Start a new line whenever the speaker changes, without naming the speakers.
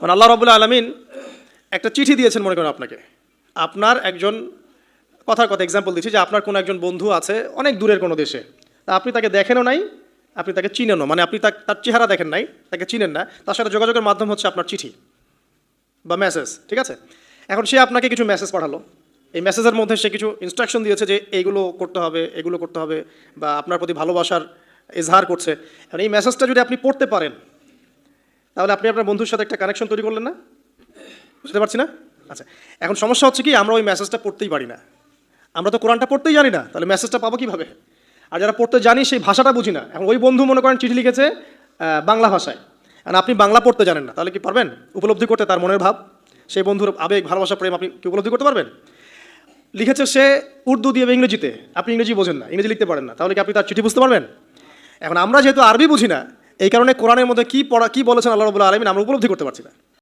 মানে আল্লাহ রাব্বুল আলামিন একটা চিঠি দিয়েছেন মনে করেন আপনাকে। আপনার একজন কথার কথা এক্সাম্পল দিচ্ছি যে আপনার কোনো একজন বন্ধু আছে অনেক দূরের কোনো দেশে। তা আপনি তাকে দেখেনও নাই, আপনি তাকে চিনেনও, মানে আপনি তার চেহারা দেখেন নাই, তাকে চিনেন না। তার সাথে যোগাযোগের মাধ্যম হচ্ছে আপনার চিঠি বা মেসেজ, ঠিক আছে? এখন সে আপনাকে কিছু মেসেজ পাঠালো। এই মেসেজের মধ্যে সে কিছু ইনস্ট্রাকশন দিয়েছে যে এইগুলো করতে হবে, এগুলো করতে হবে, বা আপনার প্রতি ভালোবাসার ইজহার করছে। এখন এই মেসেজটা যদি আপনি পড়তে পারেন তাহলে আপনি আপনার বন্ধুর সাথে একটা কানেকশন তৈরি করলেন না? বুঝতে পারছি না? আচ্ছা, এখন সমস্যা হচ্ছে কি, আমরা ওই মেসেজটা পড়তেই পারি না। আমরা তো কোরআনটা পড়তেই জানি না, তাহলে মেসেজটা পাবো কীভাবে? আর যারা পড়তে জানি সেই ভাষাটা বুঝি না। এখন ওই বন্ধু মনে করেন চিঠি লিখেছে বাংলা ভাষায়, আর আপনি বাংলা পড়তে জানেন না, তাহলে কি পারবেন উপলব্ধি করতে তার মনের ভাব, সেই বন্ধুর আবেগ, ভালোবাসা, প্রেম আপনি কি উপলব্ধি করতে পারবেন? লিখেছে সে উর্দু দিয়ে বা ইংরেজিতে, আপনি ইংরেজি বোঝেন না, ইংরেজি লিখতে পারেন না, তাহলে কি আপনি তার চিঠি বুঝতে পারবেন? এখন আমরা যেহেতু আরবি বুঝি না, এই কারণে কোরআনের মধ্যে কী পড়া, কী বলেছেন আল্লাহ রাব্বুল আলামিন আমরা উপলব্ধি করতে পারছি না।